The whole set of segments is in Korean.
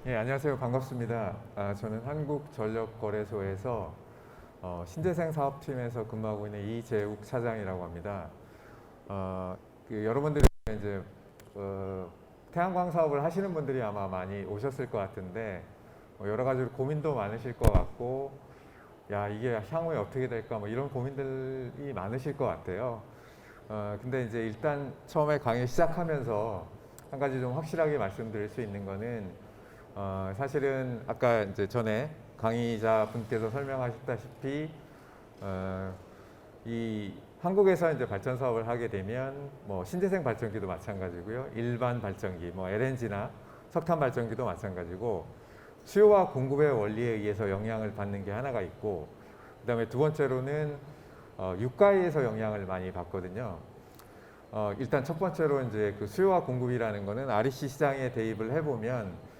예, 안녕하세요. 반갑습니다. 저는 한국전력거래소에서 신재생 사업팀에서 근무하고 있는 이재욱 차장이라고 합니다. 여러분들이 이제 태양광 사업을 하시는 분들이 아마 많이 오셨을 것 같은데 여러 가지로 고민도 많으실 것 같고, 야, 이게 향후에 어떻게 될까 뭐 이런 고민들이 많으실 것 같아요. 근데 이제 일단 처음에 강의 시작하면서 한 가지 좀 확실하게 말씀드릴 수 있는 거는 사실은 아까 이제 전에 강의자 분께서 설명하셨다시피 이 한국에서 이제 발전 사업을 하게 되면 뭐 신재생 발전기도 마찬가지고요, 일반 발전기, 뭐 LNG나 석탄 발전기도 마찬가지고 수요와 공급의 원리에 의해서 영향을 받는 게 하나가 있고, 그다음에 두 번째로는 유가에 의해서 영향을 많이 받거든요. 일단 첫 번째로 이제 그 수요와 공급이라는 거는 REC 시장에 대입을 해보면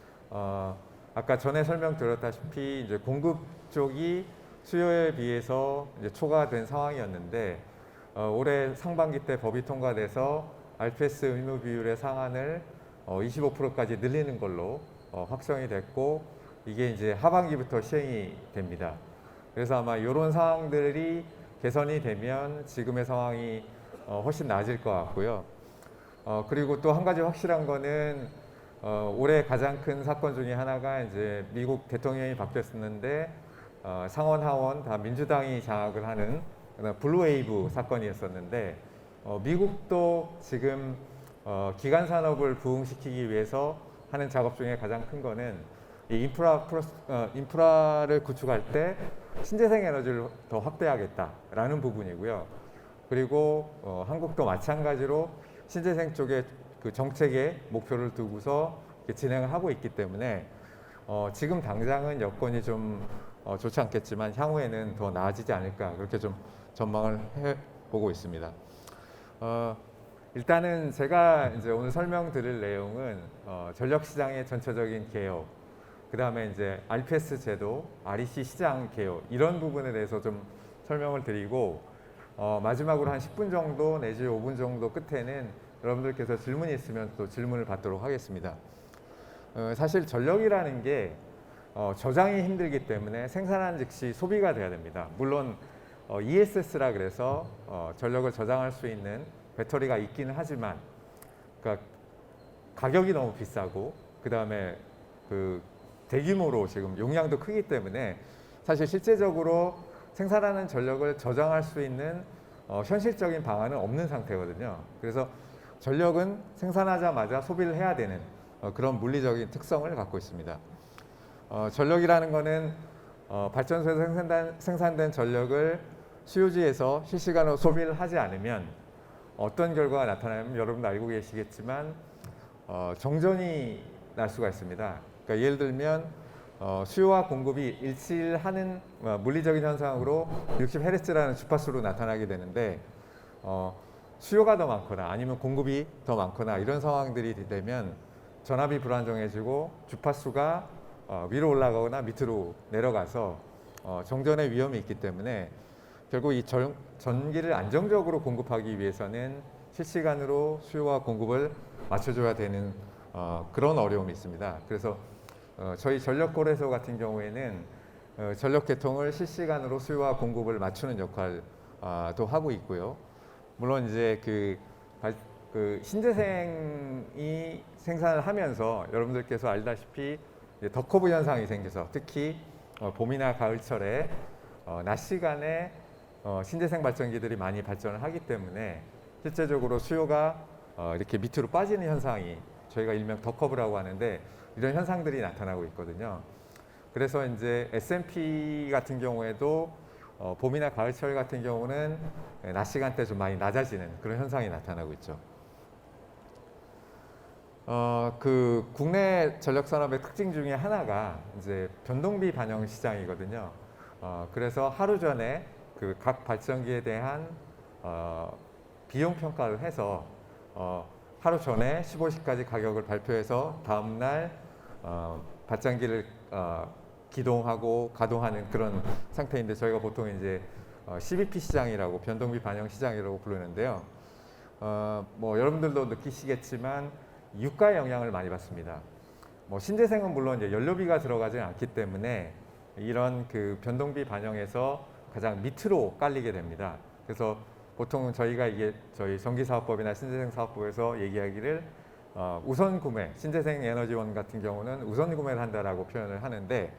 아까 전에 설명드렸다시피 이제 공급 쪽이 수요에 비해서 이제 초과된 상황이었는데 올해 상반기 때 법이 통과돼서 RPS 의무 비율의 상한을 25%까지 늘리는 걸로 확정이 됐고, 이게 이제 하반기부터 시행이 됩니다. 그래서 아마 이런 상황들이 개선이 되면 지금의 상황이 훨씬 나아질 것 같고요. 그리고 또 한 가지 확실한 거는 올해 가장 큰 사건 중에 하나가 이제 미국 대통령이 바뀌었었는데 상원 하원 다 민주당이 장악을 하는 블루웨이브 사건이었었는데, 미국도 지금 기간 산업을 부흥시키기 위해서 하는 작업 중에 가장 큰 거는 이 인프라를 구축할 때 신재생 에너지를 더 확대하겠다라는 부분이고요. 그리고 한국도 마찬가지로 신재생 쪽에 그 정책의 목표를 두고서 진행을 하고 있기 때문에 지금 당장은 여건이 좀 좋지 않겠지만 향후에는 더 나아지지 않을까, 그렇게 좀 전망을 해보고 있습니다. 일단은 제가 이제 오늘 설명드릴 내용은 전력시장의 전체적인 개요, 그 다음에 이제 RPS 제도, REC 시장 개요, 이런 부분에 대해서 좀 설명을 드리고, 마지막으로 한 10분 정도 내지 5분 정도 끝에는 여러분들께서 질문이 있으면 또 질문을 받도록 하겠습니다. 사실 전력이라는 게 저장이 힘들기 때문에 생산한 즉시 소비가 돼야 됩니다. 물론 ESS라 그래서 전력을 저장할 수 있는 배터리가 있기는 하지만, 그러니까 가격이 너무 비싸고 그 다음에 그 대규모로 지금 용량도 크기 때문에 사실 실제적으로 생산하는 전력을 저장할 수 있는 현실적인 방안은 없는 상태거든요. 그래서 전력은 생산하자마자 소비를 해야 되는 그런 물리적인 특성을 갖고 있습니다. 전력이라는 거는 발전소에서 생산된 전력을 수요지에서 실시간으로 소비를 하지 않으면 어떤 결과가 나타나면 여러분도 알고 계시겠지만 정전이 날 수가 있습니다. 그러니까 예를 들면 수요와 공급이 일치하는 물리적인 현상으로 60Hz라는 주파수로 나타나게 되는데, 수요가 더 많거나 아니면 공급이 더 많거나 이런 상황들이 되면 전압이 불안정해지고 주파수가 위로 올라가거나 밑으로 내려가서 정전의 위험이 있기 때문에 결국 이 전기를 안정적으로 공급하기 위해서는 실시간으로 수요와 공급을 맞춰줘야 되는 그런 어려움이 있습니다. 그래서 저희 전력거래소 같은 경우에는 전력 계통을 실시간으로 수요와 공급을 맞추는 역할도 하고 있고요. 물론 이제 그 신재생이 생산을 하면서 여러분들께서 알다시피 더 커브 현상이 생겨서 특히 봄이나 가을철에 낮 시간에 신재생 발전기들이 많이 발전을 하기 때문에 실제적으로 수요가 이렇게 밑으로 빠지는 현상이 저희가 일명 더 커브라고 하는데, 이런 현상들이 나타나고 있거든요. 그래서 이제 S&P 같은 경우에도 봄이나 가을철 같은 경우는 낮 시간대 좀 많이 낮아지는 그런 현상이 나타나고 있죠. 그 국내 전력 산업의 특징 중에 하나가 이제 변동비 반영 시장이거든요. 그래서 하루 전에 그 각 발전기에 대한 비용 평가를 해서 하루 전에 15시까지 가격을 발표해서 다음 날 발전기를 기동하고 가동하는 그런 상태인데, 저희가 보통 이제 CBP 시장이라고, 변동비 반영 시장이라고 부르는데요. 뭐 여러분들도 느끼시겠지만 유가의 영향을 많이 받습니다. 뭐 신재생은 물론 이제 연료비가 들어가지 않기 때문에 이런 그 변동비 반영에서 가장 밑으로 깔리게 됩니다. 그래서 보통 저희가 이게 저희 전기사업법이나 신재생사업법에서 얘기하기를 우선 구매, 신재생 에너지원 같은 경우는 우선 구매를 한다라고 표현을 하는데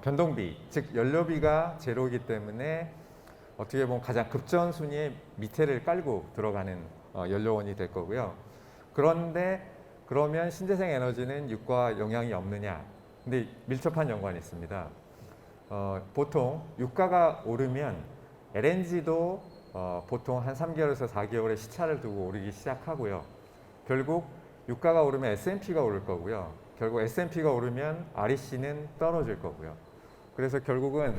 변동비, 즉 연료비가 제로이기 때문에 어떻게 보면 가장 급전 순위의 밑에를 깔고 들어가는 연료원이 될 거고요. 그런데 그러면 신재생 에너지는 유가와 영향이 없느냐? 근데 밀접한 연관이 있습니다. 보통 유가가 오르면 LNG도 보통 한 3개월에서 4개월의 시차를 두고 오르기 시작하고요. 결국 유가가 오르면 S&P가 오를 거고요. 결국 S&P가 오르면 REC는 떨어질 거고요. 그래서 결국은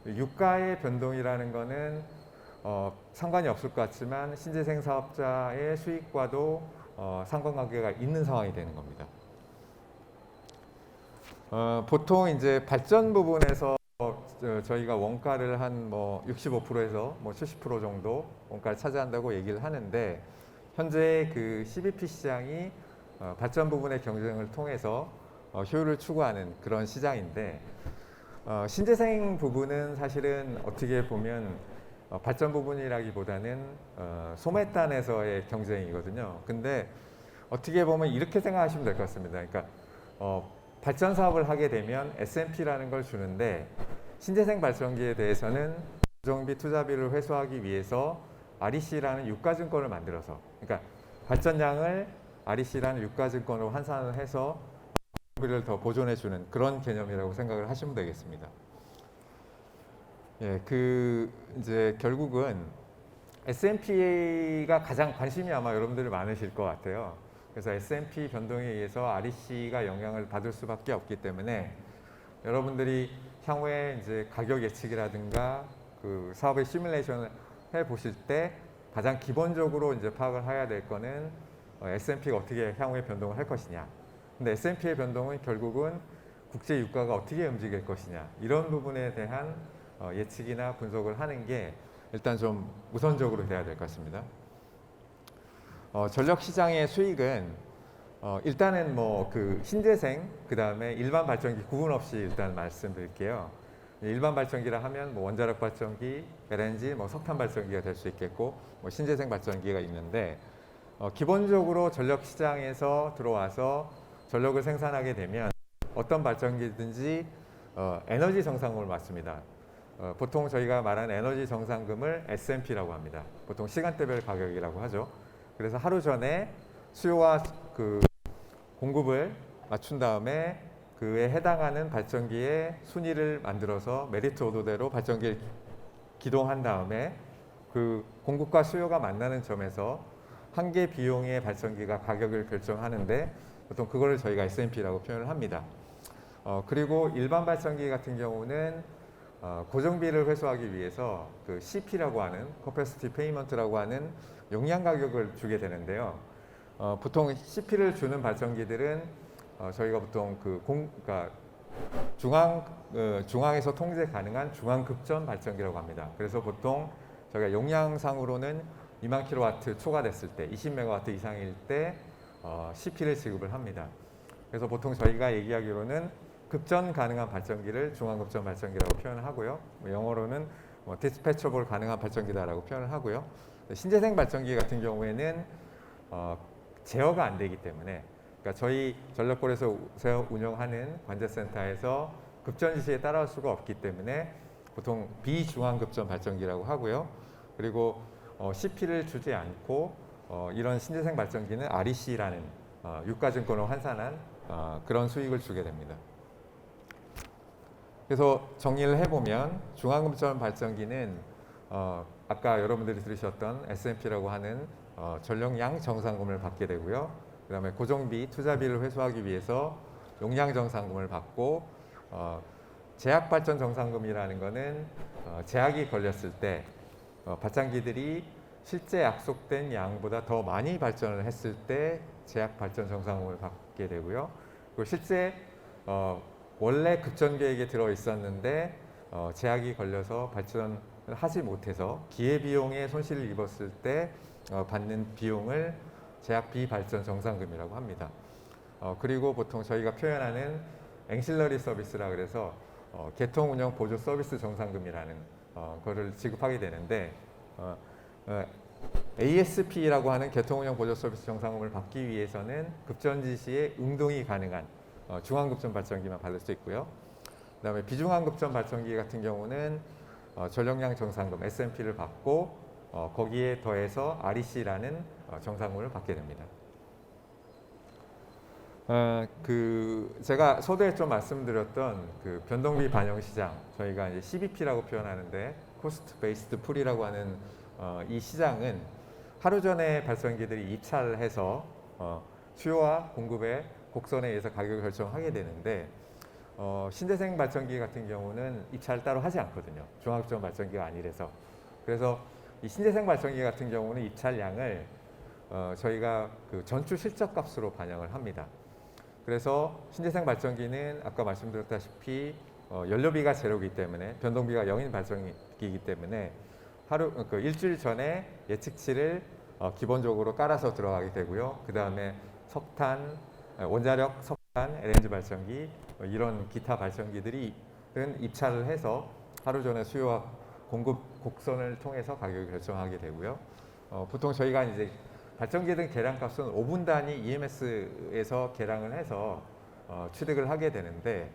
유가의 변동이라는 거는 상관이 없을 것 같지만 신재생 사업자의 수익과도 상관관계가 있는 상황이 되는 겁니다. 보통 이제 발전 부분에서 저희가 원가를 한 뭐 65%에서 뭐 70% 정도 원가를 차지한다고 얘기를 하는데 현재 그 CBP 시장이 발전 부분의 경쟁을 통해서 효율을 추구하는 그런 시장인데 신재생 부분은 사실은 어떻게 보면 발전 부분이라기보다는 소매단에서의 경쟁이거든요. 근데 어떻게 보면 이렇게 생각하시면 될 것 같습니다. 그러니까 발전 사업을 하게 되면 S&P라는 걸 주는데 신재생 발전기에 대해서는 고정비 투자비를 회수하기 위해서 REC라는 유가증권을 만들어서, 그러니까 발전량을 REC라는 유가증권으로 환산을 해서 비를 더 보존해주는 그런 개념이라고 생각을 하시면 되겠습니다. 예, 그 이제 결국은 S&P가 가장 관심이 아마 여러분들이 많으실 것 같아요. 그래서 S&P 변동에 의해서 REC가 영향을 받을 수밖에 없기 때문에 여러분들이 향후에 이제 가격 예측이라든가 그 사업의 시뮬레이션을 해 보실 때 가장 기본적으로 이제 파악을 해야 될 거는 S&P가 어떻게 향후에 변동을 할 것이냐. 근데 S&P의 변동은 결국은 국제 유가가 어떻게 움직일 것이냐. 이런 부분에 대한 예측이나 분석을 하는 게 일단 좀 우선적으로 돼야 될 것 같습니다. 전력 시장의 수익은 일단은 뭐 그 신재생 그 다음에 일반 발전기 구분 없이 일단 말씀드릴게요. 일반 발전기라 하면 뭐 원자력 발전기, LNG, 뭐 석탄 발전기가 될 수 있겠고 뭐 신재생 발전기가 있는데 기본적으로 전력 시장에서 들어와서 전력을 생산하게 되면 어떤 발전기든지 에너지 정상금을 맞습니다. 보통 저희가 말하는 에너지 정상금을 S&P라고 합니다. 보통 시간대별 가격이라고 하죠. 그래서 하루 전에 수요와 그 공급을 맞춘 다음에 그에 해당하는 발전기의 순위를 만들어서 메리트 오더대로 발전기를 기동한 다음에 그 공급과 수요가 만나는 점에서 한 개 비용의 발전기가 가격을 결정하는데 보통 그거를 저희가 S&P라고 표현을 합니다. 그리고 일반 발전기 같은 경우는 고정비를 회수하기 위해서 그 CP라고 하는 Capacity Payment라고 하는 용량 가격을 주게 되는데요. 보통 CP를 주는 발전기들은 저희가 보통 그러니까 중앙에서 통제 가능한 중앙급전 발전기라고 합니다. 그래서 보통 저희가 용량상으로는 2만 킬로와트 초과됐을 때, 20메가와트 이상일 때 CP를 지급을 합니다. 그래서 보통 저희가 얘기하기로는 급전 가능한 발전기를 중앙급전 발전기라고 표현을 하고요. 영어로는 디스패처블 가능한 발전기다라고 표현을 하고요. 신재생 발전기 같은 경우에는 제어가 안 되기 때문에, 그러니까 저희 전력골에서 운영하는 관제센터에서 급전 지시에 따라올 수가 없기 때문에 보통 비중앙급전 발전기라고 하고요. 그리고 CP를 주지 않고 이런 신재생 발전기는 REC라는 유가증권을 환산한 그런 수익을 주게 됩니다. 그래서 정리를 해보면 중앙급전 발전기는 아까 여러분들이 들으셨던 S&P라고 하는 전력량 정상금을 받게 되고요. 그 다음에 고정비, 투자비를 회수하기 위해서 용량 정상금을 받고 제약발전 정상금이라는 거는 제약이 걸렸을 때 발전기들이 실제 약속된 양보다 더 많이 발전을 했을 때 제약발전 정상금을 받게 되고요. 그리고 실제 원래 급전 계획에 들어 있었는데 제약이 걸려서 발전을 하지 못해서 기회비용에 손실을 입었을 때 받는 비용을 제약 비발전 정상금이라고 합니다. 그리고 보통 저희가 표현하는 앵실러리 서비스라 그래서 개통 운영 보조 서비스 정상금이라는 거를 지급하게 되는데 ASP라고 하는 개통 운영 보조 서비스 정상금을 받기 위해서는 급전지 시에 응동이 가능한 중앙급전 발전기만 받을 수 있고요. 그다음에 비중앙급전 발전기 같은 경우는 전력량 정상금 SMP를 받고 거기에 더해서 REC라는 정상금을 받게 됩니다. 제가 서두에 좀 말씀드렸던 그 변동비 반영 시장, 저희가 이제 CBP라고 표현하는데 코스트 베이스드 풀이라고 하는 이 시장은 하루 전에 발전기들이 입찰을 해서 수요와 공급의 곡선에 의해서 가격을 결정하게 되는데 신재생 발전기 같은 경우는 입찰을 따로 하지 않거든요. 중앙급전 발전기가 아니라서. 그래서 이 신재생 발전기 같은 경우는 입찰량을 저희가 그 전주 실적값으로 반영을 합니다. 그래서 신재생 발전기는 아까 말씀드렸다시피 연료비가 제로이기 때문에 변동비가 0인 발전기이기 때문에 일주일 전에 예측치를 기본적으로 깔아서 들어가게 되고요. 그 다음에 석탄, 원자력, 석탄, LNG 발전기 이런 기타 발전기들은 입찰을 해서 하루 전에 수요와 공급 곡선을 통해서 가격을 결정하게 되고요. 보통 저희가 이제 발전기 등 계량값은 5분 단위 EMS에서 계량을 해서 취득을 하게 되는데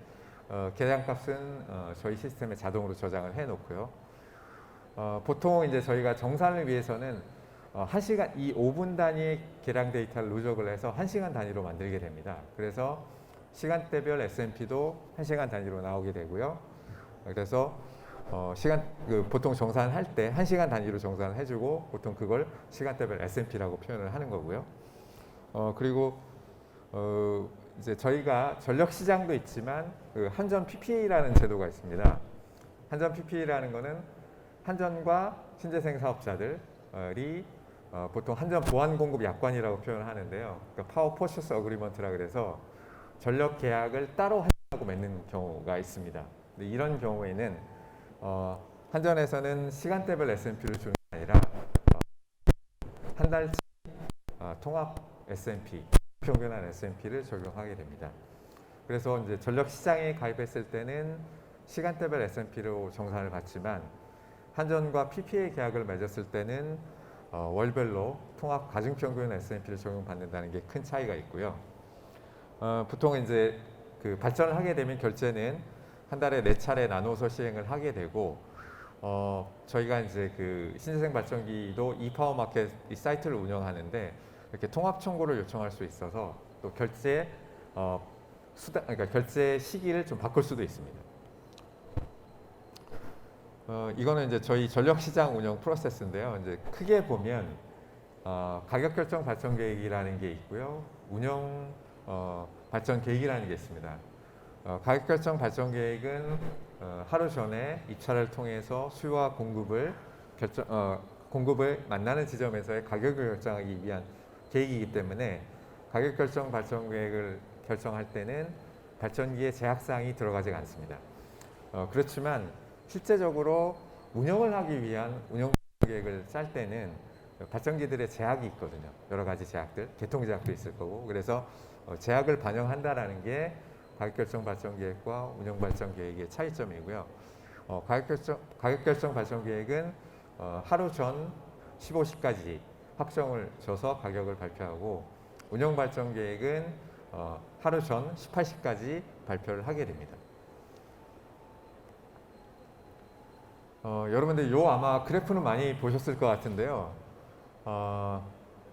계량값은 저희 시스템에 자동으로 저장을 해 놓고요. 보통 이제 저희가 정산을 위해서는 1시간, 이 5분 단위의 계량 데이터를 누적을 해서 1시간 단위로 만들게 됩니다. 그래서 시간대별 SMP도 1시간 단위로 나오게 되고요. 그래서 보통 정산할 때 1시간 단위로 정산을 해주고 보통 그걸 시간대별 SMP라고 표현을 하는 거고요. 그리고 이제 저희가 전력 시장도 있지만 그 한전 PPA라는 제도가 있습니다. 한전 PPA라는 거는 한전과 신재생 사업자들이 보통 한전 보안 공급 약관이라고 표현을 하는데요. 그러니까 파워 퍼체스 어그리먼트라 그래서 전력 계약을 따로 한전하고 맺는 경우가 있습니다. 근데 이런 경우에는 한전에서는 시간대별 SMP를 주는 게 아니라 한 달치 통합 SMP, 평균한 SMP를 적용하게 됩니다. 그래서 이제 전력 시장에 가입했을 때는 시간대별 SMP로 정산을 받지만 한전과 PPA 계약을 맺었을 때는 월별로 통합 가중평균 SMP를 적용받는다는 게 큰 차이가 있고요. 보통 이제 그 발전을 하게 되면 결제는 한 달에 4차례 나눠서 시행을 하게 되고 저희가 이제 그 신재생 발전기도 이파워마켓 이 사이트를 운영하는데 이렇게 통합 청구를 요청할 수 있어서 또 결제 그러니까 결제 시기를 좀 바꿀 수도 있습니다. 이거는 이제 저희 전력 시장 운영 프로세스인데요. 이제 크게 보면 가격 결정 발전 계획이라는 게 있고요. 운영 발전 계획이라는 게 있습니다. 가격 결정 발전 계획은 하루 전에 입찰을 통해서 수요와 공급을 만나는 지점에서의 가격을 결정하기 위한 계획이기 때문에 가격 결정 발전 계획을 결정할 때는 발전기의 제약사항이 들어가지 않습니다. 그렇지만 실제적으로 운영을 하기 위한 운영 계획을 짤 때는 발전기들의 제약이 있거든요. 여러 가지 제약들, 개통 제약도 있을 거고 그래서 제약을 반영한다라는 게 가격 결정 발전 계획과 운영 발전 계획의 차이점이고요. 가격 결정 발전 계획은 하루 전 15시까지 확정을 줘서 가격을 발표하고 운영 발전 계획은 하루 전 18시까지 발표를 하게 됩니다. 여러분들 아마 그래프는 많이 보셨을 것 같은데요.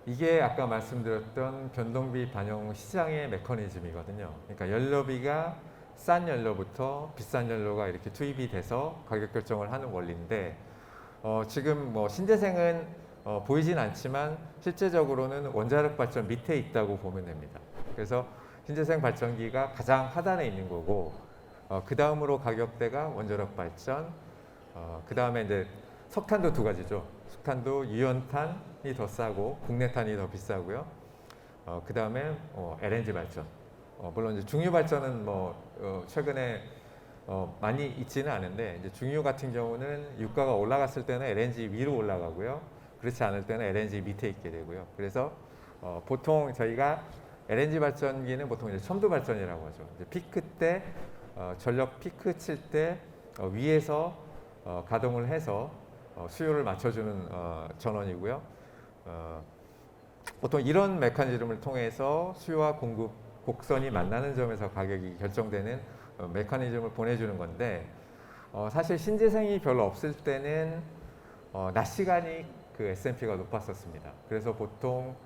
이게 아까 말씀드렸던 변동비 반영 시장의 메커니즘이거든요. 그러니까 연료비가 싼 연료부터 비싼 연료가 이렇게 투입이 돼서 가격 결정을 하는 원리인데 지금 뭐 신재생은 보이진 않지만 실제적으로는 원자력 발전 밑에 있다고 보면 됩니다. 그래서 신재생 발전기가 가장 하단에 있는 거고 그 다음으로 가격대가 원자력 발전, 그 다음에 이제 석탄도 두 가지죠. 석탄도 유연탄이 더 싸고 국내탄이 더 비싸고요. 그 다음에 LNG 발전. 물론 이제 중유 발전은 최근에 많이 있지는 않은데 이제 중유 같은 경우는 유가가 올라갔을 때는 LNG 위로 올라가고요. 그렇지 않을 때는 LNG 밑에 있게 되고요. 그래서 보통 저희가 LNG 발전기는 보통 이제 첨두 발전이라고 하죠. 이제 피크 때 전력 피크 칠 때 위에서 가동을 해서 수요를 맞춰주는 전원이고요. 보통 이런 메커니즘을 통해서 수요와 공급 곡선이 만나는 점에서 가격이 결정되는 메커니즘을 보내주는 건데, 사실 신재생이 별로 없을 때는 낮 시간이 그 S&P가 높았었습니다. 그래서 보통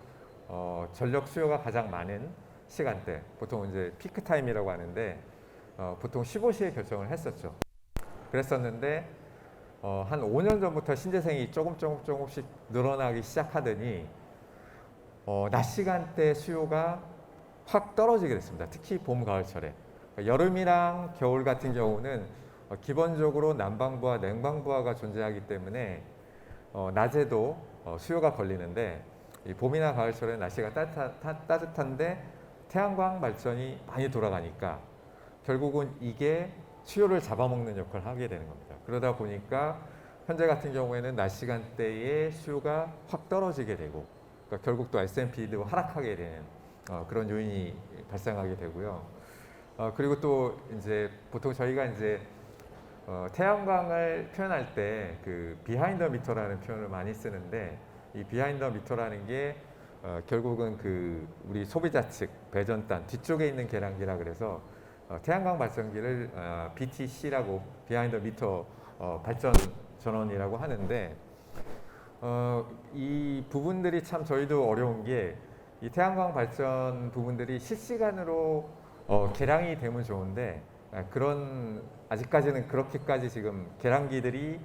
전력 수요가 가장 많은 시간대, 보통 이제 피크 타임이라고 하는데 보통 15시에 결정을 했었죠. 그랬었는데 한 5년 전부터 신재생이 조금씩 늘어나기 시작하더니 낮 시간대 수요가 확 떨어지게 됐습니다. 특히 봄, 가을철에. 여름이랑 겨울 같은 경우는 기본적으로 난방부와 냉방부하가 존재하기 때문에 낮에도 수요가 걸리는데, 이 봄이나 가을철에 날씨가 따뜻한데 태양광 발전이 많이 돌아가니까 결국은 이게 수요를 잡아먹는 역할을 하게 되는 겁니다. 그러다 보니까 현재 같은 경우에는 낮 시간대에 수요가 확 떨어지게 되고, 그러니까 결국 또 S&P도 하락하게 되는 그런 요인이 발생하게 되고요. 그리고 또 이제 보통 저희가 이제 태양광을 표현할 때 그 비하인드 미터라는 표현을 많이 쓰는데, 이 비하인드 미터라는 게 결국은 그 우리 소비자 측 배전단 뒤쪽에 있는 계량기라 그래서 태양광 발전기를 BTC라고 비하인드 미터 발전 전원이라고 하는데, 이 부분들이 참 저희도 어려운 게, 이 태양광 발전 부분들이 실시간으로 계량이 되면 좋은데, 그런 아직까지는 그렇게까지 지금 계량기들이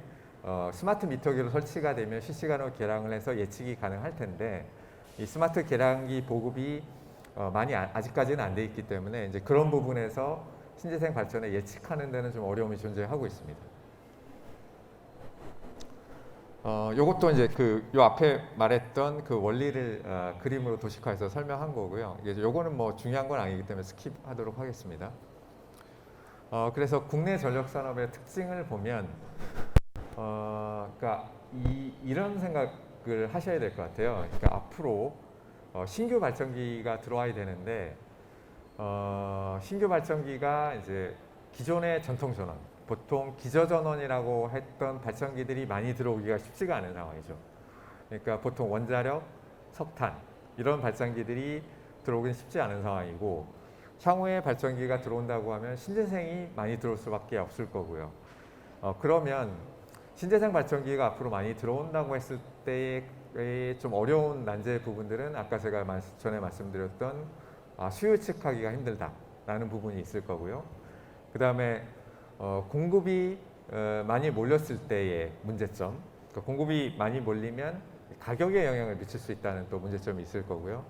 스마트 미터기로 설치가 되면 실시간으로 계량을 해서 예측이 가능할 텐데, 이 스마트 계량기 보급이 많이 아직까지는 안 돼 있기 때문에 이제 그런 부분에서 신재생 발전에 예측하는 데는 좀 어려움이 존재하고 있습니다. 요것도 이제 요 앞에 말했던 그 원리를 그림으로 도식화해서 설명한 거고요. 이게 요거는 뭐 중요한 건 아니기 때문에 스킵하도록 하겠습니다. 그래서 국내 전력 산업의 특징을 보면, 그러니까 이런 생각을 하셔야 될 것 같아요. 그러니까 앞으로 신규 발전기가 들어와야 되는데, 신규 발전기가 이제 기존의 전통 전원, 보통 기저 전원이라고 했던 발전기들이 많이 들어오기가 쉽지가 않은 상황이죠. 그러니까 보통 원자력, 석탄 이런 발전기들이 들어오긴 쉽지 않은 상황이고, 향후에 발전기가 들어온다고 하면 신재생이 많이 들어올 수밖에 없을 거고요. 그러면 신재생 발전기가 앞으로 많이 들어온다고 했을 때의 좀 어려운 난제 부분들은 아까 제가 전에 말씀드렸던 수요 예측하기가 힘들다라는 부분이 있을 거고요. 그 다음에 공급이 많이 몰렸을 때의 문제점, 그러니까 공급이 많이 몰리면 가격에 영향을 미칠 수 있다는 또 문제점이 있을 거고요.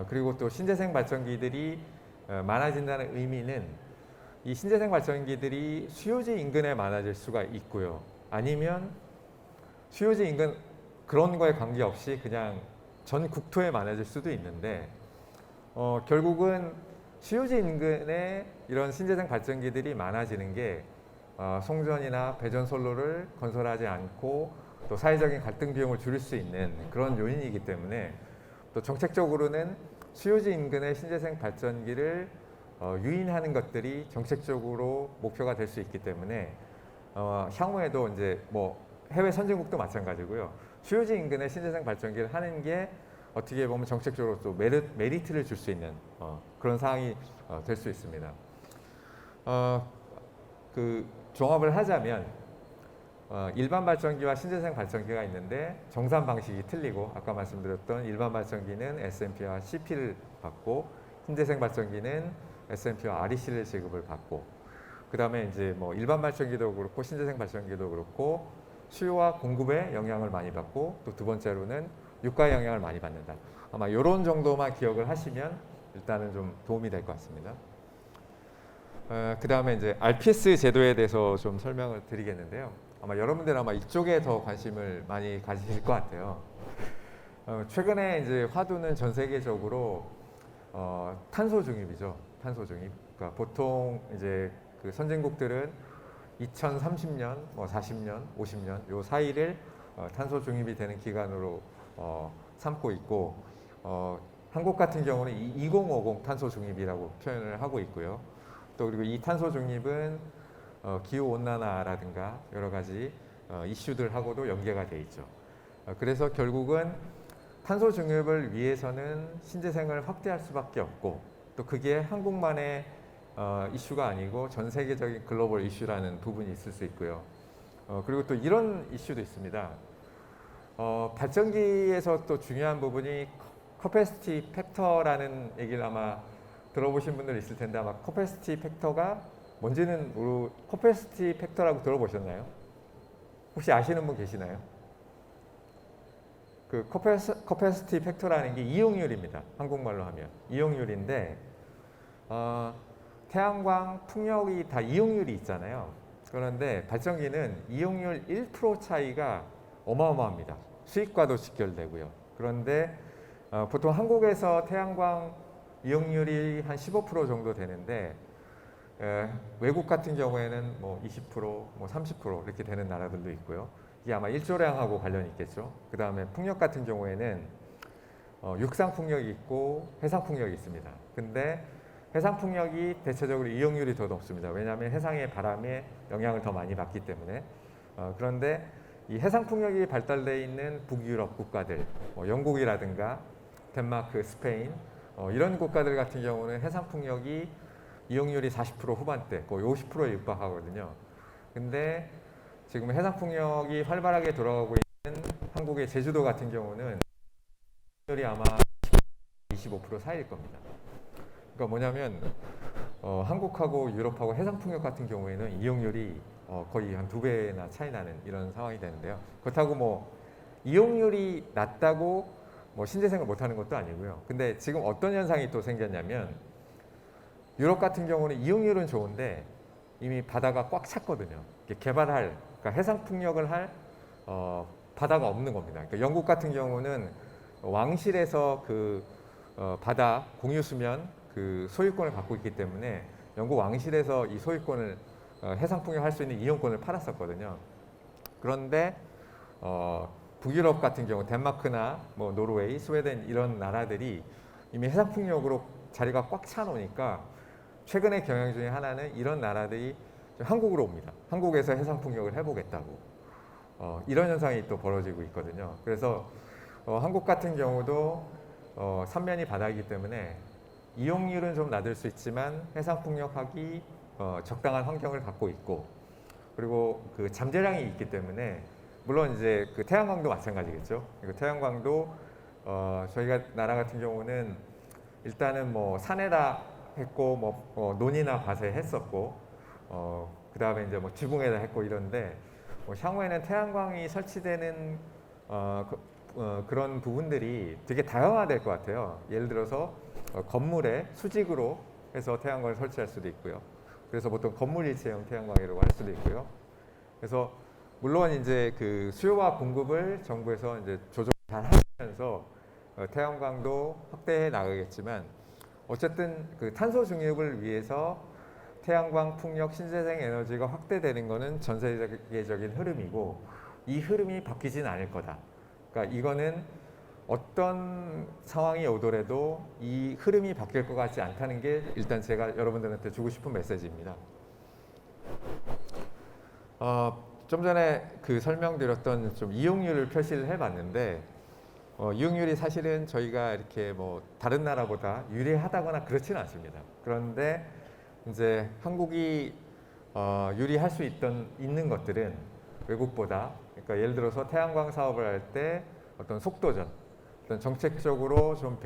그리고 또 신재생 발전기들이 많아진다는 의미는 이 신재생 발전기들이 수요지 인근에 많아질 수가 있고요. 아니면 수요지 인근 그런 거에 관계없이 그냥 전 국토에 많아질 수도 있는데, 결국은 수요지 인근에 이런 신재생 발전기들이 많아지는 게 송전이나 배전 선로를 건설하지 않고 또 사회적인 갈등 비용을 줄일 수 있는 그런 요인이기 때문에, 또 정책적으로는 수요지 인근의 신재생 발전기를 유인하는 것들이 정책적으로 목표가 될 수 있기 때문에 향후에도 이제 뭐 해외 선진국도 마찬가지고요. 수요지 인근의 신재생 발전기를 하는 게 어떻게 보면 정책적으로 또 메리트를 줄 수 있는 그런 상황이 될 수 있습니다. 그 종합을 하자면 일반 발전기와 신재생 발전기가 있는데 정산 방식이 틀리고, 아까 말씀드렸던 일반 발전기는 S&P와 CP를 받고 신재생 발전기는 S&P와 REC를 지급을 받고, 그 다음에 이제 뭐 일반 발전기도 그렇고 신재생 발전기도 그렇고 수요와 공급에 영향을 많이 받고, 또 두 번째로는 유가의 영향을 많이 받는다. 아마 이런 정도만 기억을 하시면 일단은 좀 도움이 될 것 같습니다. 그 다음에 이제 RPS 제도에 대해서 좀 설명을 드리겠는데요. 아마 여러분들은 아마 이쪽에 더 관심을 많이 가지실 것 같아요. 최근에 이제 화두는 전 세계적으로 탄소 중립이죠. 탄소 중립. 그러니까 보통 이제 그 선진국들은 2030년, 뭐 40년, 50년 요 사이를 탄소 중립이 되는 기간으로 삼고 있고, 한국 같은 경우는 2050 탄소 중립이라고 표현을 하고 있고요. 또 그리고 이 탄소 중립은 기후 온난화라든가 여러 가지 이슈들하고도 연계가 돼 있죠. 그래서 결국은 탄소 중립을 위해서는 신재생을 확대할 수밖에 없고, 또 그게 한국만의 이슈가 아니고 전 세계적인 글로벌 이슈라는 부분이 있을 수 있고요. 그리고 또 이런 이슈도 있습니다. 발전기에서 또 중요한 부분이 커패시티 팩터라는 얘기를 아마 들어보신 분들 있을 텐데, 아마 커패시티 팩터가 뭔지는 커패시티 팩터라고 들어보셨나요? 혹시 아시는 분 계시나요? 그 커패시티 팩터라는 게 이용률입니다. 한국말로 하면 이용률인데, 태양광, 풍력이 다 이용률이 있잖아요. 그런데 발전기는 이용률 1% 차이가 어마어마합니다. 수익과도 직결되고요. 그런데 보통 한국에서 태양광 이용률이 한 15% 정도 되는데, 외국 같은 경우에는 뭐 20%, 뭐 30% 이렇게 되는 나라들도 있고요. 이게 아마 일조량하고 관련이 있겠죠. 그 다음에 풍력 같은 경우에는 육상 풍력이 있고 해상 풍력이 있습니다. 근데 해상 풍력이 대체적으로 이용률이 더 높습니다. 왜냐하면 해상의 바람에 영향을 더 많이 받기 때문에. 그런데 이 해상 풍력이 발달되어 있는 북유럽 국가들, 영국이라든가 덴마크, 스페인 이런 국가들 같은 경우는 해상 풍력이 이용률이 40% 후반대, 거의 50%에 육박하거든요. 근데 지금 해상 풍력이 활발하게 돌아가고 있는 한국의 제주도 같은 경우는 이용률이 아마 25% 사이일 겁니다. 그러니까 뭐냐면 한국하고 유럽하고 해상 풍력 같은 경우에는 이용률이 거의 한 2배나 차이 나는 이런 상황이 되는데요. 그렇다고 뭐 이용률이 낮다고 뭐 신재생을 못하는 것도 아니고요. 근데 지금 어떤 현상이 또 생겼냐면, 유럽 같은 경우는 이용률은 좋은데 이미 바다가 꽉 찼거든요. 개발할, 그러니까 해상 풍력을 할 바다가 없는 겁니다. 그러니까 영국 같은 경우는 왕실에서 그 바다 공유 수면 그 소유권을 갖고 있기 때문에 영국 왕실에서 이 소유권을 해상 풍력할 수 있는 이용권을 팔았었거든요. 그런데 북유럽 같은 경우 덴마크나 뭐 노르웨이, 스웨덴 이런 나라들이 이미 해상 풍력으로 자리가 꽉 차 놓으니까 최근의 경향 중에 하나는 이런 나라들이 한국으로 옵니다. 한국에서 해상 풍력을 해보겠다고. 이런 현상이 또 벌어지고 있거든요. 그래서 한국 같은 경우도 삼면이 바다이기 때문에 이용률은 좀 낮을 수 있지만 해상 풍력하기 적당한 환경을 갖고 있고, 그리고 그 잠재량이 있기 때문에, 물론 이제 그 태양광도 마찬가지겠죠. 태양광도 저희가 나라 같은 경우는 일단은 뭐 산에다 했고 뭐 논이나 밭에 했었고 그 다음에 이제 뭐 지붕에다 했고 이런데, 향후에는 태양광이 설치되는 그런 부분들이 되게 다양화될 것 같아요. 예를 들어서 건물에 수직으로 해서 태양광을 설치할 수도 있고요. 그래서 보통 건물 일체형 태양광이라고 할 수도 있고요. 그래서 물론 이제 그 수요와 공급을 정부에서 이제 조절 잘 하면서 태양광도 확대해 나가겠지만, 어쨌든 그 탄소 중립을 위해서 태양광, 풍력, 신재생 에너지가 확대되는 것은 전 세계적인 흐름이고, 이 흐름이 바뀌진 않을 거다. 그러니까 이거는 어떤 상황이 오더라도 이 흐름이 바뀔 것 같지 않다는 게 일단 제가 여러분들한테 주고 싶은 메시지입니다. 좀 전에 그 설명드렸던 좀 이용률을 표시를 해봤는데, 이용률이 사실은 저희가 이렇게 뭐 다른 나라보다 유리하다거나 그렇지는 않습니다. 그런데 이제 한국이 유리할 수 있는 것들은 외국보다, 그러니까 예를 들어서 태양광 사업을 할 때 어떤 속도전, 어떤 정책적으로 좀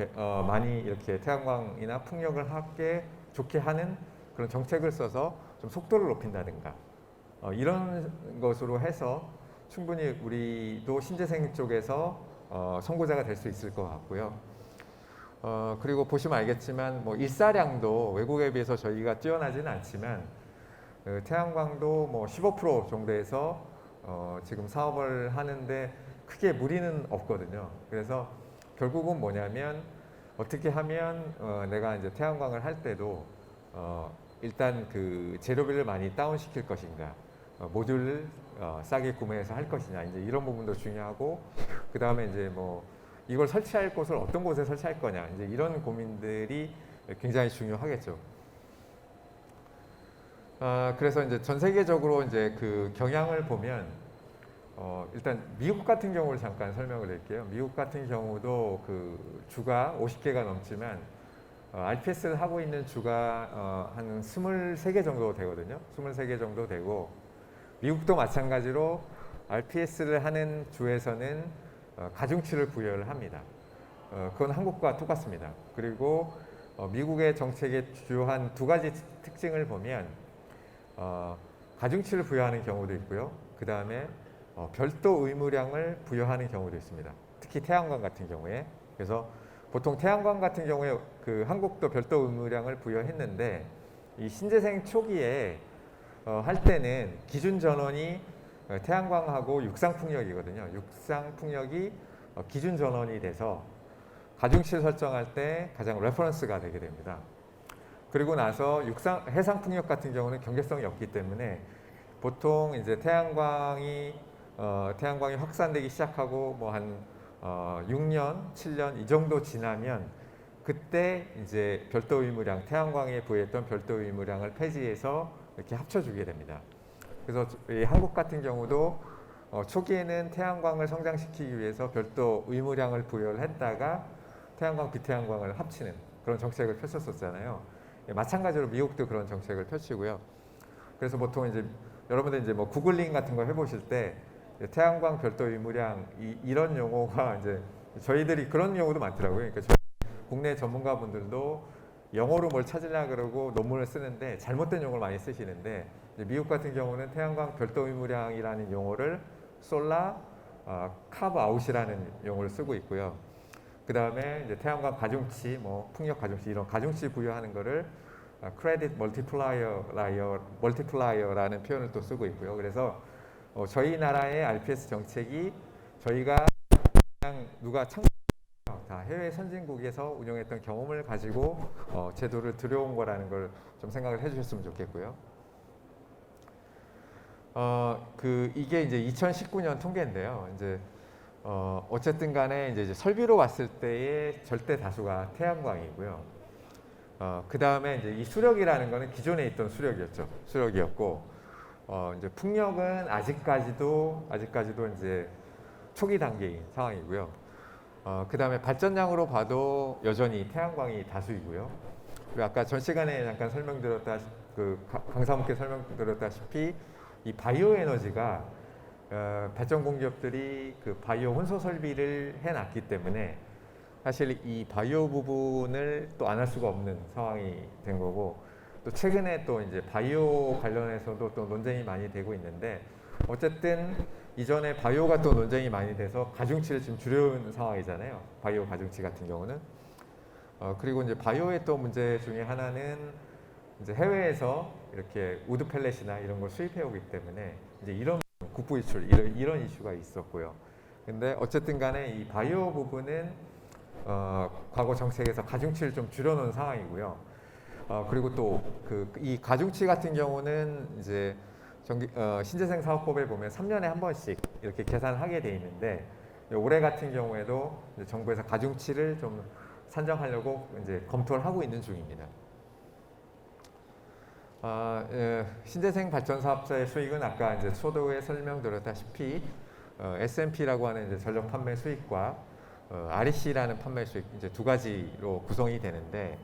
많이 이렇게 태양광이나 풍력을 하게 좋게 하는 그런 정책을 써서 좀 속도를 높인다든가 이런 것으로 해서 충분히 우리도 신재생 쪽에서 선구자가 될 수 있을 것 같고요. 그리고 보시면 알겠지만 뭐 일사량도 외국에 비해서 저희가 뛰어나지는 않지만 태양광도 뭐 15% 정도에서 지금 사업을 하는데 크게 무리는 없거든요. 그래서 결국은 뭐냐면, 어떻게 하면 내가 이제 태양광을 할 때도 일단 그 재료비를 많이 다운시킬 것인가, 모듈을 싸게 구매해서 할 것이냐, 이제 이런 부분도 중요하고, 그 다음에 이제 뭐 이걸 설치할 곳을 어떤 곳에 설치할 거냐, 이제 이런 고민들이 굉장히 중요하겠죠. 그래서 이제 전 세계적으로 이제 그 경향을 보면 일단 미국 같은 경우를 잠깐 설명을 드릴게요. 미국 같은 경우도 그 주가 50개가 넘지만 RPS를 하고 있는 주가 한 23개 정도 되거든요. 23개 정도 되고, 미국도 마찬가지로 RPS를 하는 주에서는 가중치를 부여를 합니다. 그건 한국과 똑같습니다. 그리고 미국의 정책의 주요한 두 가지 특징을 보면 가중치를 부여하는 경우도 있고요. 그 다음에 별도 의무량을 부여하는 경우도 있습니다. 특히 태양광 같은 경우에. 그래서 보통 태양광 같은 경우에 그 한국도 별도 의무량을 부여했는데, 이 신재생 초기에 할 때는 기준 전원이 태양광하고 육상풍력이거든요. 육상풍력이 기준 전원이 돼서 가중치를 설정할 때 가장 레퍼런스가 되게 됩니다. 그리고 나서 해상풍력 같은 경우는 경계성이 없기 때문에 보통 이제 태양광이 확산되기 시작하고 뭐 한 6년, 7년 이 정도 지나면 그때 이제 별도 의무량, 태양광에 부여했던 별도 의무량을 폐지해서 이렇게 합쳐주게 됩니다. 그래서 이 한국 같은 경우도 초기에는 태양광을 성장시키기 위해서 별도 의무량을 부여를 했다가 태양광, 비태양광을 합치는 그런 정책을 펼쳤었잖아요. 마찬가지로 미국도 그런 정책을 펼치고요. 그래서 보통 이제 여러분들 이제 뭐 구글링 같은 거 해보실 때 태양광 별도 의무량 이런 용어가 이제 저희들이 그런 용어도 많더라고요. 그러니까 저희 국내 전문가분들도 영어로 뭘 찾으려고 그러고 논문을 쓰는데 잘못된 용어를 많이 쓰시는데, 이제 미국 같은 경우는 태양광 별도 의무량이라는 용어를 솔라 카브 아웃이라는 용어를 쓰고 있고요. 그 다음에 이제 태양광 가중치, 뭐 풍력 가중치 이런 가중치 부여하는 거를 크레딧 멀티플라이어라는 표현을 또 쓰고 있고요. 그래서 저희 나라의 RPS 정책이 저희가 그냥 누가 다 해외 선진국에서 운영했던 경험을 가지고 제도를 들여온 거라는 걸 좀 생각을 해주셨으면 좋겠고요. 이게 이제 2019년 통계인데요. 이제 어쨌든 간에 이제 설비로 봤을 때의 절대 다수가 태양광이고요. 그 다음에 이제 이 수력이라는 거는 기존에 있던 수력이었고, 이제 풍력은 아직까지도 이제 초기 단계인 상황이고요. 그 다음에 발전량으로 봐도 여전히 태양광이 다수이고요. 그리고 아까 전 시간에 잠깐 강사분께 설명드렸다시피 이 바이오 에너지가 발전 공기업들이 그 바이오 혼소 설비를 해놨기 때문에 사실 이 바이오 부분을 또 안 할 수가 없는 상황이 된 거고, 또 최근에 또 이제 바이오 관련해서도 또 논쟁이 많이 되고 있는데, 어쨌든 이전에 바이오가 또 논쟁이 많이 돼서 가중치를 지금 줄여온 상황이잖아요. 바이오 가중치 같은 경우는. 그리고 이제 바이오의 또 문제 중에 하나는 이제 해외에서 이렇게 우드 펠렛이나 이런 걸 수입해 오기 때문에 이제 이런 국부 유출 이런 이슈가 있었고요. 근데 어쨌든 간에 이 바이오 부분은 과거 정책에서 가중치를 좀 줄여놓은 상황이고요. 그리고 또 이 가중치 같은 경우는 이제 신재생 사업법에 보면 3년에 한 번씩 이렇게 계산하게 돼 있는데, 올해 같은 경우에도 이제 정부에서 가중치를 좀 산정하려고 이제 검토를 하고 있는 중입니다. 신재생 발전 사업자의 수익은 아까 이제 초도에 설명드렸다시피 S&P라고 하는 이제 전력 판매 수익과 REC라는 판매 수익 이제 두 가지로 구성이 되는데,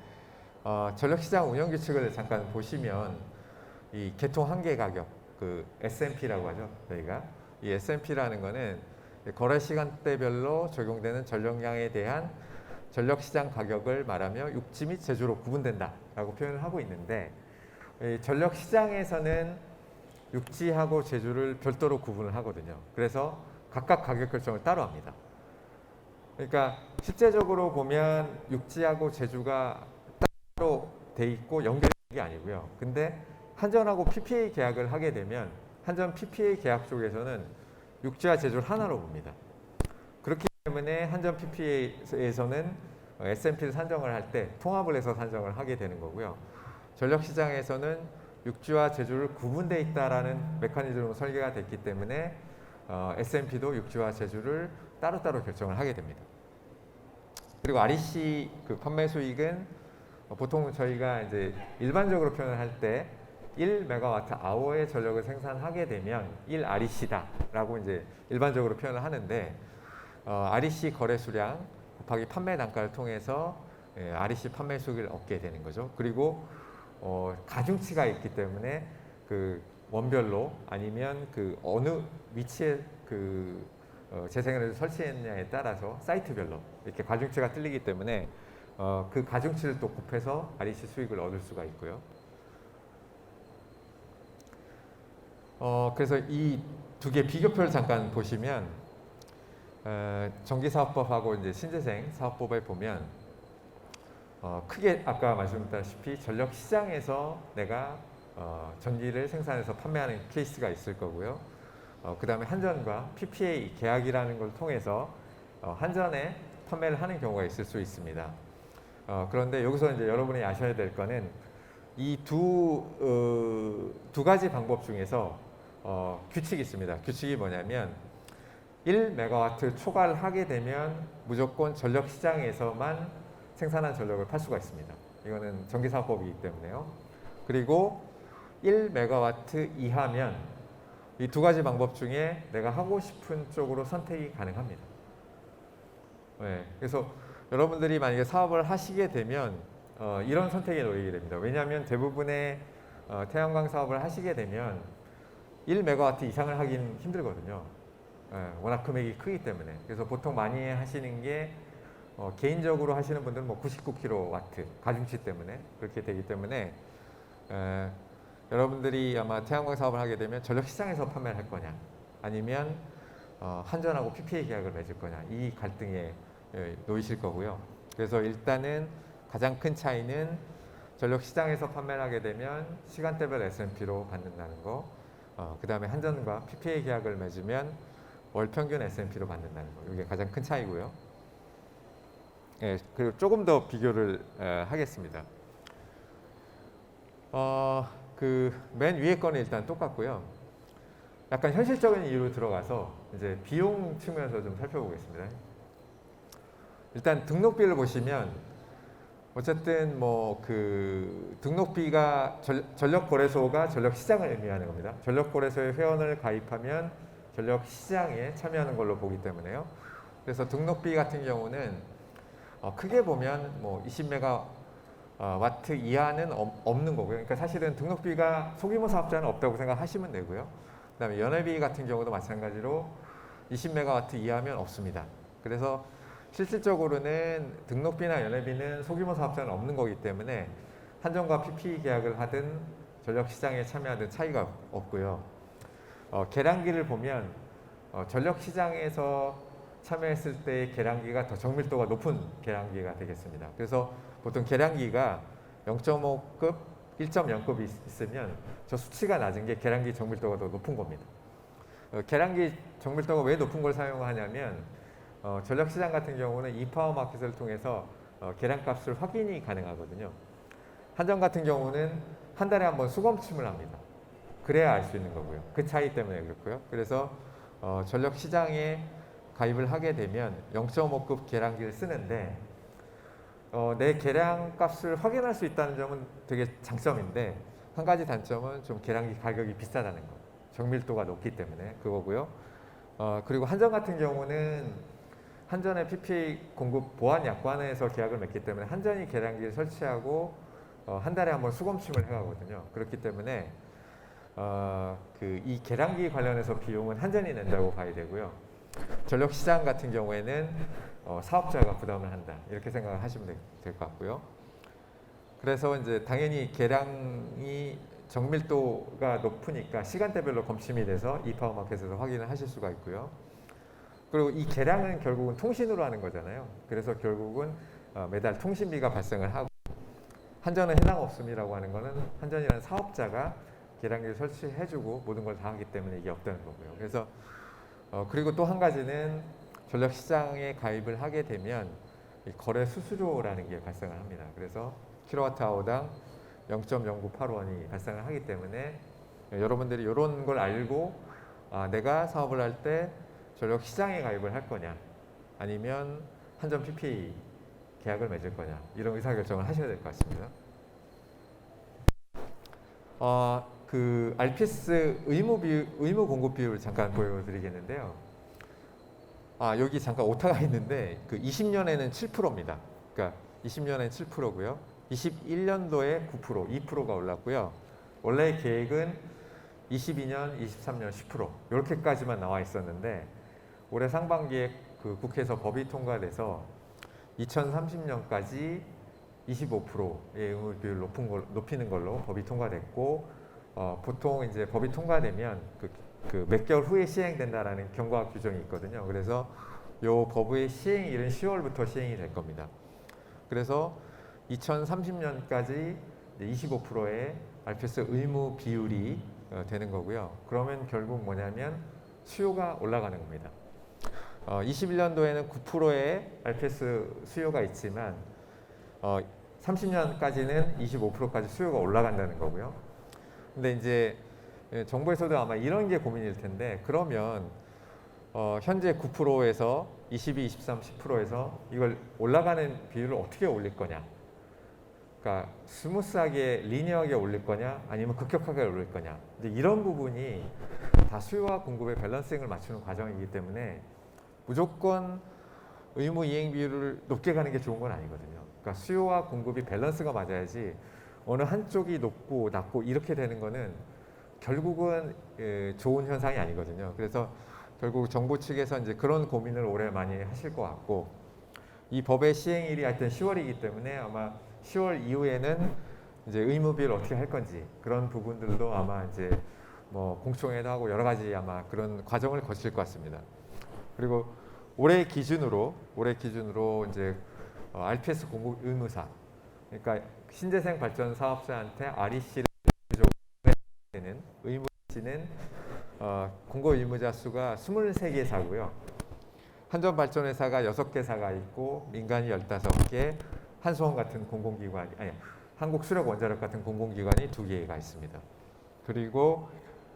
전력 시장 운영 규칙을 잠깐 보시면 이 개통 한계 가격 그 S&P라고 하죠. 저희가 이 S&P라는 거는 거래 시간대별로 적용되는 전력량에 대한 전력 시장 가격을 말하며 육지 및 제조로 구분된다라고 표현을 하고 있는데, 전력 시장에서는 육지하고 제조를 별도로 구분을 하거든요. 그래서 각각 가격 결정을 따로 합니다. 그러니까 실제적으로 보면 육지하고 제조가 따로 돼 있고 연결된 게 아니고요. 근데 한전하고 PPA 계약을 하게 되면 한전 PPA 계약 쪽에서는 육지와 제조를 하나로 봅니다. 그렇기 때문에 한전 PPA에서는 S&P를 산정을 할 때 통합을 해서 산정을 하게 되는 거고요. 전력시장에서는 육지와 제조를 구분되어 있다라는 메커니즘으로 설계가 됐기 때문에 S&P도 육지와 제조를 따로따로 결정을 하게 됩니다. 그리고 REC 그 판매 수익은 보통 저희가 이제 일반적으로 표현을 할 때 1메가와트/아워의 전력을 생산하게 되면 1REC다라고 이제 일반적으로 표현을 하는데 REC 거래 수량 곱하기 판매 단가를 통해서 REC 판매 수익을 얻게 되는 거죠. 그리고 가중치가 있기 때문에 그 원별로 아니면 그 어느 위치에 그 재생에너지를 설치했냐에 따라서 사이트별로 이렇게 가중치가 틀리기 때문에 그 가중치를 또 곱해서 REC 수익을 얻을 수가 있고요. 그래서 이 두 개 비교표를 잠깐 보시면 전기사업법하고 이제 신재생 사업법에 보면 크게 아까 말씀드렸다시피 전력 시장에서 내가 전기를 생산해서 판매하는 케이스가 있을 거고요. 그 다음에 한전과 PPA 계약이라는 걸 통해서 한전에 판매를 하는 경우가 있을 수 있습니다. 그런데 여기서 이제 여러분이 아셔야 될 거는 이 두 가지 방법 중에서 규칙이 있습니다. 규칙이 뭐냐면 1메가와트 초과를 하게 되면 무조건 전력 시장에서만 생산한 전력을 팔 수가 있습니다. 이거는 전기사업법이기 때문에요. 그리고 1메가와트 이하면 이 두 가지 방법 중에 내가 하고 싶은 쪽으로 선택이 가능합니다. 네, 그래서 여러분들이 만약에 사업을 하시게 되면 이런 선택에 놓이게 됩니다. 왜냐하면 대부분의 태양광 사업을 하시게 되면 1메가와트 이상을 하긴 힘들거든요. 워낙 금액이 크기 때문에. 그래서 보통 많이 하시는 게 개인적으로 하시는 분들은 뭐 99kW 가중치 때문에 그렇게 되기 때문에 여러분들이 아마 태양광 사업을 하게 되면 전력 시장에서 판매를 할 거냐 아니면 한전하고 PPA 계약을 맺을 거냐 이 갈등에 놓이실 거고요. 그래서 일단은 가장 큰 차이는 전력 시장에서 판매를 하게 되면 시간대별 S&P로 받는다는 거, 그 다음에 한전과 PPA 계약을 맺으면 월 평균 S&P로 받는다는 거, 이게 가장 큰 차이고요. 그리고 조금 더 비교를 하겠습니다. 그 맨 위에 거는 일단 똑같고요. 약간 현실적인 이유로 들어가서 이제 비용 측면에서 좀 살펴보겠습니다. 일단 등록비를 보시면 어쨌든 뭐 그 등록비가 전력거래소가 전력시장을 의미하는 겁니다. 전력거래소에 회원을 가입하면 전력시장에 참여하는 걸로 보기 때문에요. 그래서 등록비 같은 경우는 크게 보면 뭐 20메가와트 이하는 없는 거고요. 그러니까 사실은 등록비가 소규모 사업자는 없다고 생각하시면 되고요. 그다음에 연회비 같은 경우도 마찬가지로 20메가와트 이하면 없습니다. 그래서 실질적으로는 등록비나 연회비는 소규모 사업자는 없는 거기 때문에 한전과 PPA 계약을 하든 전력시장에 참여하든 차이가 없고요. 계량기를 보면 전력시장에서 참여했을 때의 계량기가 더 정밀도가 높은 계량기가 되겠습니다. 그래서 보통 계량기가 0.5급, 1.0급이 있으면 저 수치가 낮은 게 계량기 정밀도가 더 높은 겁니다. 계량기 정밀도가 왜 높은 걸 사용하냐면 전력시장 같은 경우는 이파워 마켓을 통해서 계량값을 확인이 가능하거든요. 한전 같은 경우는 한 달에 한 번 수검침을 합니다. 그래야 알 수 있는 거고요. 그 차이 때문에 그렇고요. 그래서 전력시장에 가입을 하게 되면 0.5급 계량기를 쓰는데 내 계량값을 확인할 수 있다는 점은 되게 장점인데 한 가지 단점은 좀 계량기 가격이 비싸다는 거. 정밀도가 높기 때문에 그거고요. 그리고 한전 같은 경우는 한전의 PPA 공급 보안 약관에서 계약을 맺기 때문에 한전이 계량기를 설치하고 한 달에 한 번 수검침을 해가거든요. 그렇기 때문에 이 계량기 관련해서 비용은 한전이 낸다고 봐야 되고요. 전력시장 같은 경우에는 사업자가 부담을 한다 이렇게 생각을 하시면 될 것 같고요. 그래서 이제 당연히 계량이 정밀도가 높으니까 시간대별로 검침이 돼서 이파워 마켓에서 확인을 하실 수가 있고요. 그리고 이 계량은 결국은 통신으로 하는 거잖아요. 그래서 결국은 매달 통신비가 발생을 하고 한전은 해당 없음이라고 하는 거는 한전이라는 사업자가 계량기를 설치해주고 모든 걸 다 하기 때문에 이게 없다는 거고요. 그래서 그리고 또 한 가지는 전력시장에 가입을 하게 되면 이 거래 수수료라는 게 발생을 합니다. 그래서 킬로와트아워당 0.0985원이 발생을 하기 때문에 여러분들이 이런 걸 알고 내가 사업을 할 때 전력시장에 가입을 할 거냐 아니면 한전 PPA 계약을 맺을 거냐 이런 의사결정을 하셔야 될 것 같습니다. 그 RPS 의무 공급 비율 잠깐 보여드리겠는데요. 여기 잠깐 오타가 있는데 그 20년에는 7%입니다. 그러니까 20년에는 7%고요. 21년도에 9%, 2%가 올랐고요. 원래 계획은 22년, 23년 10% 이렇게까지만 나와 있었는데 올해 상반기에 그 국회에서 법이 통과돼서 2030년까지 25%의 의무 비율 높이는 걸로 법이 통과됐고 보통 이제 법이 통과되면 그 몇 개월 후에 시행된다라는 경과 규정이 있거든요. 그래서 요 법의 시행일은 10월부터 시행이 될 겁니다. 그래서 2030년까지 25%의 RPS 의무 비율이 되는 거고요. 그러면 결국 뭐냐면 수요가 올라가는 겁니다. 21년도에는 9%의 RPS 수요가 있지만 30년까지는 25%까지 수요가 올라간다는 거고요. 근데 이제 정부에서도 아마 이런 게 고민일 텐데 그러면 현재 9%에서 22, 23, 10%에서 이걸 올라가는 비율을 어떻게 올릴 거냐? 그러니까 스무스하게 리니어하게 올릴 거냐 아니면 급격하게 올릴 거냐? 이제 이런 부분이 다 수요와 공급의 밸런싱을 맞추는 과정이기 때문에 무조건 의무 이행 비율을 높게 가는 게 좋은 건 아니거든요. 그러니까 수요와 공급이 밸런스가 맞아야지 어느 한쪽이 높고 낮고 이렇게 되는 거는 결국은 좋은 현상이 아니거든요. 그래서 결국 정부 측에서 이제 그런 고민을 올해 많이 하실 것 같고 이 법의 시행일이 하여튼 10월이기 때문에 아마 10월 이후에는 이제 의무 비율을 어떻게 할 건지 그런 부분들도 아마 이제 뭐 공청회도 하고 여러 가지 아마 그런 과정을 거칠 것 같습니다. 그리고 올해 기준으로 이제 RPS 공급 의무사, 그러니까 신재생 발전 사업자한테 REC를 되는 의무지는 공급 의무자 수가 23개사고요. 한전발전회사가 6개사가 있고 민간이 15개, 한수원 같은 공공기관, 한국수력원자력 같은 공공기관이 2개가 있습니다. 그리고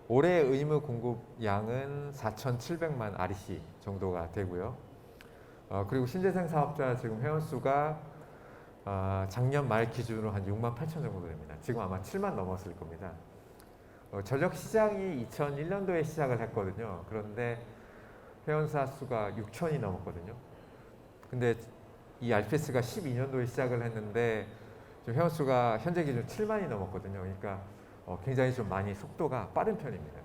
올해 의무 공급 양은 4,700만 REC 정도가 되고요. 그리고 신재생 사업자 지금 회원수가 작년 말 기준으로 한 6만 8천 정도 됩니다. 지금 아마 7만 넘었을 겁니다. 전력 시장이 2001년도에 시작을 했거든요. 그런데 회원사 수가 6천이 넘었거든요. 근데 이 RPS가 12년도에 시작을 했는데 지금 회원수가 현재 기준 7만이 넘었거든요. 그러니까 굉장히 좀 많이 속도가 빠른 편입니다.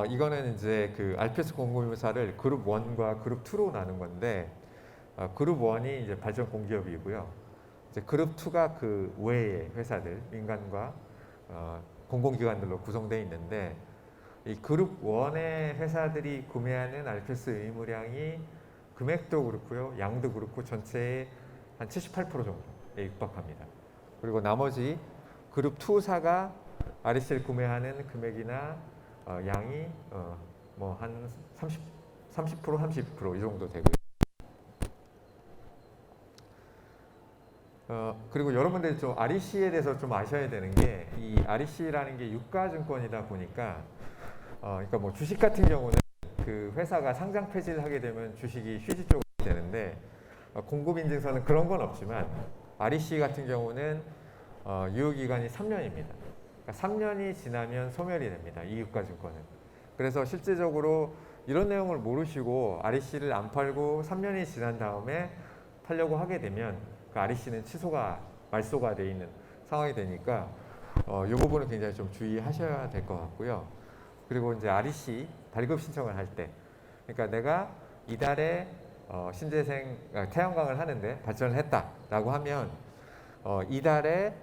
이거는 이제 그 RPS 공급의무사를 그룹 1과 그룹 2로 나눈 건데 그룹 1이 이제 발전 공기업이고요. 이제 그룹 2가 그 외의 회사들, 민간과 공공기관들로 구성되어 있는데 이 그룹 1의 회사들이 구매하는 RPS 의무량이 금액도 그렇고요, 양도 그렇고 전체의 한 78% 정도에 육박합니다. 그리고 나머지 그룹 2사가 REC를 구매하는 금액이나 양이 뭐 한 30%, 32% 정도 되고요. 그리고 여러분들이 좀 REC에 대해서 좀 아셔야 되는 게 이 REC라는 게 유가증권이다 보니까 그러니까 뭐 주식 같은 경우는 그 회사가 상장 폐지를 하게 되면 주식이 휴지 쪽으로 되는데 공급인증서는 그런 건 없지만 REC 같은 경우는 유효기간이 3년입니다. 그러니까 3년이 지나면 소멸이 됩니다. 이 유가증권은. 그래서 실제적으로 이런 내용을 모르시고 REC를 안 팔고 3년이 지난 다음에 팔려고 하게 되면 그 REC는 말소가 돼 있는 상황이 되니까 이 부분은 굉장히 좀 주의하셔야 될 것 같고요. 그리고 이제 REC 발급 신청을 할 때, 그러니까 내가 이달에 신재생 태양광을 하는데 발전을 했다라고 하면 이달에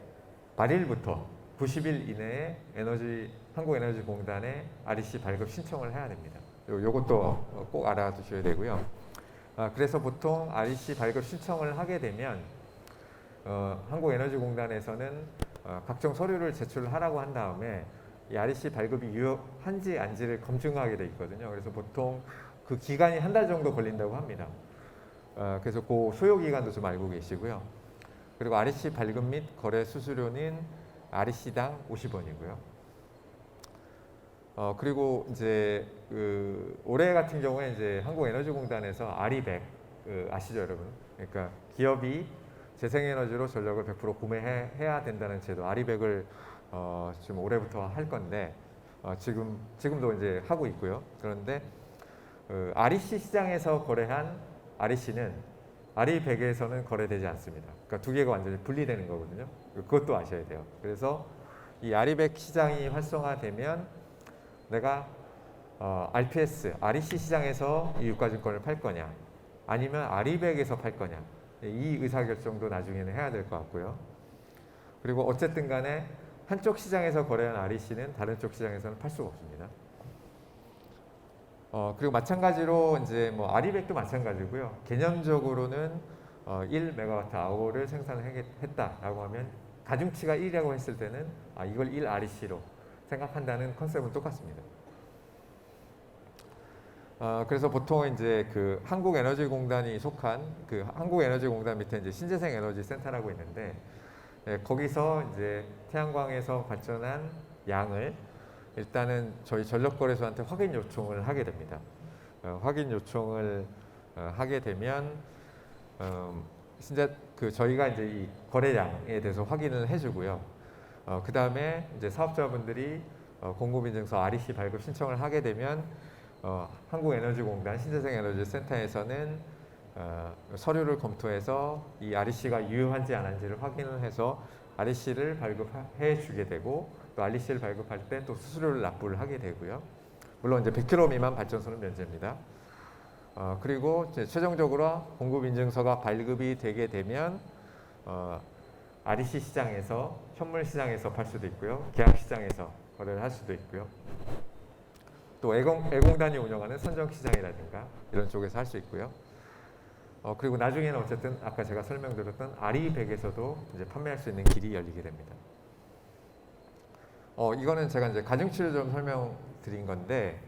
말일부터 90일 이내에 한국에너지공단에 REC 발급 신청을 해야 됩니다. 요것도 꼭 알아두셔야 되고요. 그래서 보통 REC 발급 신청을 하게 되면 한국에너지공단에서는 각종 서류를 제출하라고 한 다음에 이 REC 발급이 유효한지 아닌지를 검증하게 돼 있거든요. 그래서 보통 그 기간이 한 달 정도 걸린다고 합니다. 그래서 그 소요 기간도 좀 알고 계시고요. 그리고 REC 발급 및 거래 수수료는 REC당 50원이고요. 그리고 이제 올해 같은 경우에 이제 한국에너지공단에서 RE100 아시죠, 여러분? 그러니까 기업이 재생에너지로 전력을 100% 구매해야 된다는 제도 아리백을 지금 올해부터 할 건데 지금도 이제 하고 있고요. 그런데 REC 시장에서 거래한 REC는 RE100에서는 거래되지 않습니다. 그러니까 두 개가 완전히 분리되는 거거든요. 그것도 아셔야 돼요. 그래서 이 RE100 시장이 활성화되면 내가 RPS, REC 시장에서 이 유가증권을 팔 거냐 아니면 RE100에서 팔 거냐 이 의사결정도 나중에는 해야 될 것 같고요. 그리고 어쨌든 간에 한쪽 시장에서 거래한 REC는 다른 쪽 시장에서는 팔 수가 없습니다. 그리고 마찬가지로 이제 뭐 RE100도 마찬가지고요. 개념적으로는 1MWh를 생산했다라고 하면 가중치가 1이라고 했을 때는 이걸 1REC로 생각한다는 컨셉은 똑같습니다. 그래서 보통 이제 그 한국에너지공단이 속한 그 한국에너지공단 밑에 이제 신재생에너지센터라고 있는데 거기서 이제 태양광에서 발전한 양을 일단은 저희 전력거래소한테 확인 요청을 하게 됩니다. 확인 요청을 하게 되면 진짜 그 저희가 이제 이 거래량에 대해서 확인을 해주고요. 그 다음에 이제 사업자분들이 공급인증서 REC 발급 신청을 하게 되면 한국에너지공단 신재생에너지센터에서는 서류를 검토해서 이 REC가 유효한지 안 한지를 확인을 해서 REC를 발급해 주게 되고 또 REC를 발급할 때 또 수수료를 납부를 하게 되고요. 물론 이제 100km 미만 발전소는 면제입니다. 그리고 이제 최종적으로 공급인증서가 발급이 되게 되면 REC 시장에서 현물 시장에서 팔 수도 있고요. 계약 시장에서 거래를 할 수도 있고요. 또 애공단이 운영하는 선정시장이라든가 이런 쪽에서 할 수 있고요. 그리고 나중에는 어쨌든 아까 제가 설명드렸던 RE100에서도 이제 판매할 수 있는 길이 열리게 됩니다. 이거는 제가 이제 가중치를 좀 설명드린 건데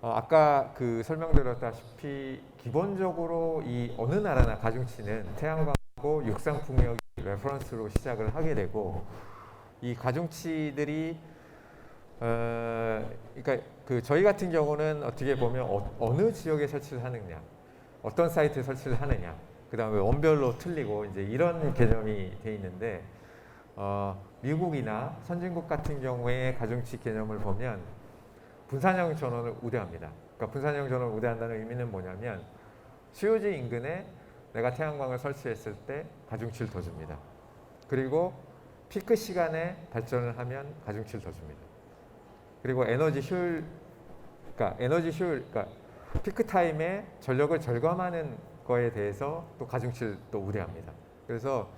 아까 그 설명드렸다시피 기본적으로 이 어느 나라나 가중치는 태양광하고 육상풍력이 레퍼런스로 시작을 하게 되고 이 가중치들이 그러니까 그 저희 같은 경우는 어떻게 보면 어느 지역에 설치를 하느냐, 어떤 사이트에 설치를 하느냐, 그 다음에 원별로 틀리고 이제 이런 개념이 돼 있는데 미국이나 선진국 같은 경우에 가중치 개념을 보면 분산형 전원을 우대합니다. 그러니까 분산형 전원을 우대한다는 의미는 뭐냐면 수요지 인근에 내가 태양광을 설치했을 때 가중치를 더 줍니다. 그리고 피크 시간에 발전을 하면 가중치를 더 줍니다. 그리고 에너지 효율, 그러니까 피크 타임에 전력을 절감하는 거에 대해서 또 가중치를 또 우대합니다. 그래서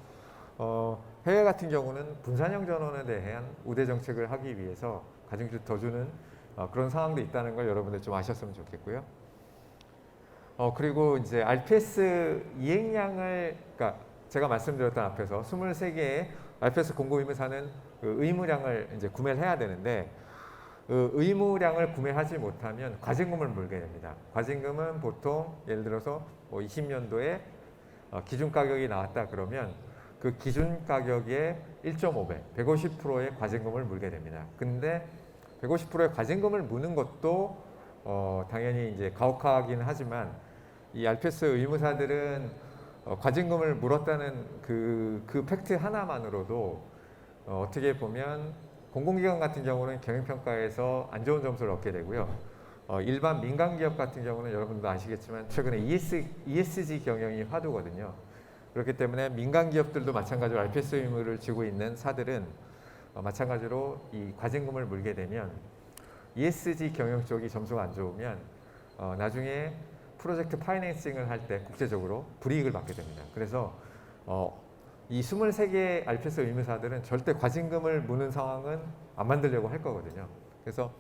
해외 같은 경우는 분산형 전원에 대한 우대 정책을 하기 위해서 가중치를 더 주는 그런 상황도 있다는 걸 여러분들 좀 아셨으면 좋겠고요. 그리고 이제 RPS 이행량을, 그러니까 제가 말씀드렸던 앞에서 23개의 RPS 공급 의무사는 그 의무량을 이제 구매를 해야 되는데 의무량을 구매하지 못하면 과징금을 물게 됩니다. 과징금은 보통 예를 들어서 뭐 20년도에 기준 가격이 나왔다 그러면 그 기준 가격의 1.5배, 150%의 과징금을 물게 됩니다. 근데 150%의 과징금을 무는 것도 당연히 이제 가혹하긴 하지만 이 RPS 의무사들은 과징금을 물었다는 그 팩트 하나만으로도 어떻게 보면 공공기관 같은 경우는 경영평가에서 안 좋은 점수를 얻게 되고요. 일반 민간기업 같은 경우는 여러분도 아시겠지만 최근에 ESG 경영이 화두거든요. 그렇기 때문에 민간기업들도 마찬가지로 RPS 의무를 지고 있는 사들은 마찬가지로 이 과징금을 물게 되면 ESG 경영 쪽이 점수가 안 좋으면 나중에 프로젝트 파이낸싱을 할 때 국제적으로 불이익을 받게 됩니다. 그래서 이 23개 RPS 의무사들은 절대 과징금을 무는 상황은 안 만들려고 할 거거든요. 그래서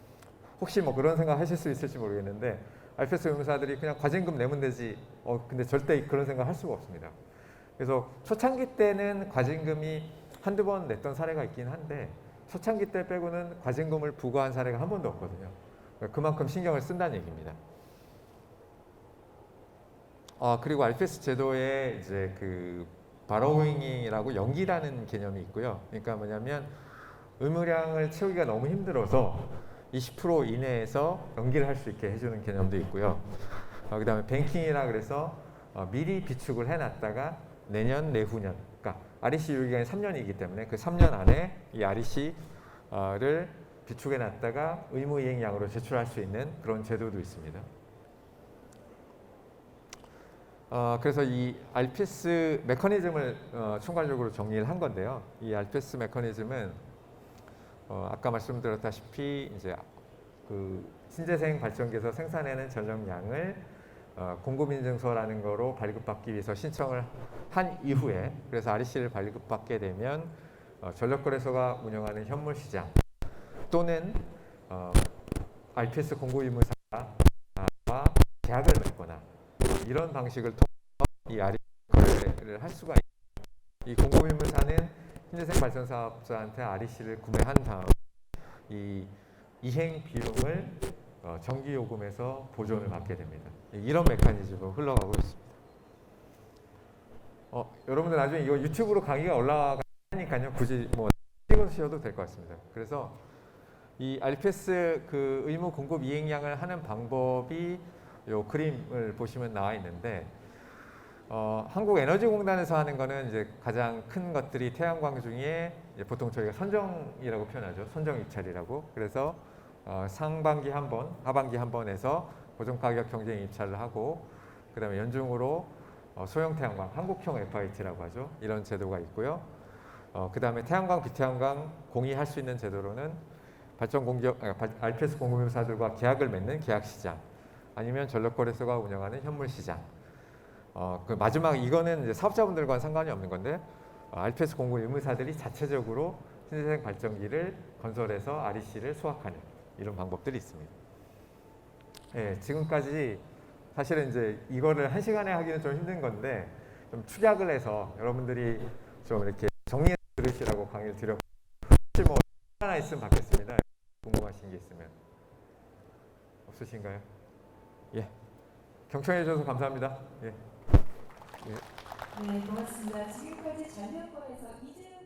혹시 뭐 그런 생각 하실 수 있을지 모르겠는데 RPS 의무사들이 그냥 과징금 내면 되지 근데 절대 그런 생각 할 수가 없습니다. 그래서 초창기 때는 과징금이 한두 번 냈던 사례가 있긴 한데 초창기 때 빼고는 과징금을 부과한 사례가 한 번도 없거든요. 그만큼 신경을 쓴다는 얘기입니다. 그리고 RPS 제도에 이제 그 바로잉이라고 연기라는 개념이 있고요. 그러니까 뭐냐면 의무량을 채우기가 너무 힘들어서 20% 이내에서 연기를 할 수 있게 해주는 개념도 있고요. 그 다음에 뱅킹이라 그래서 미리 비축을 해놨다가 내년, 내후년, 그러니까 REC 유효기간이 3년이기 때문에 그 3년 안에 이 REC를 비축해놨다가 의무 이행량으로 제출할 수 있는 그런 제도도 있습니다. 그래서 이 RPS 메커니즘을 총괄적으로 정리를 한 건데요. 이 RPS 메커니즘은 아까 말씀드렸다시피 이제 그 신재생 발전기에서 생산해낸 전력량을 공급인증서라는 거로 발급받기 위해서 신청을 한 이후에 그래서 REC를 발급받게 되면 전력거래소가 운영하는 현물시장 또는 RPS 공급의무사와 계약을 맺거나 이런 방식을 통해서 이 REC 거래를 할 수가 있습니다. 이 공급의무사는 신재생 발전 사업자한테 REC를 구매한 다음 이 이행 비용을 전기요금에서 보존을 받게 됩니다. 이런 메커니즘으로 흘러가고 있습니다. 여러분들 나중에 이거 유튜브로 강의가 올라가니까요. 굳이 뭐 찍으셔도 될 것 같습니다. 그래서 이 RPS 그 의무 공급 이행량을 하는 방법이 요 그림을 보시면 나와 있는데 한국에너지공단에서 하는 거는 이제 가장 큰 것들이 태양광 중에 보통 저희가 선정이라고 표현하죠. 선정 입찰이라고. 그래서 상반기 한 번, 하반기 한 번에서 고정가격 경쟁 입찰을 하고 그다음에 연중으로 소형 태양광, 한국형 FIT라고 하죠. 이런 제도가 있고요. 그다음에 태양광, 비태양광 공유할 수 있는 제도로는 발전 공격, RPS 공급사들과 계약을 맺는 계약시장, 아니면 전력거래소가 운영하는 현물시장. 그 마지막 이거는 이제 사업자분들과는 상관이 없는 건데 RPS 공급 의무사들이 자체적으로 신재생 발전기를 건설해서 REC를 수확하는 이런 방법들이 있습니다. 예, 지금까지 사실은 이제 이거를 한 시간에 하기는 좀 힘든 건데 좀 축약을 해서 여러분들이 좀 이렇게 정리해 들으시라고 강의를 드렸고 혹시 뭐 하나 있으면 받겠습니다. 궁금하신 게 있으면 없으신가요? 예, 경청해 주셔서 감사합니다. 예. 네, 고맙습니다. 지금까지 전력거에서 이재용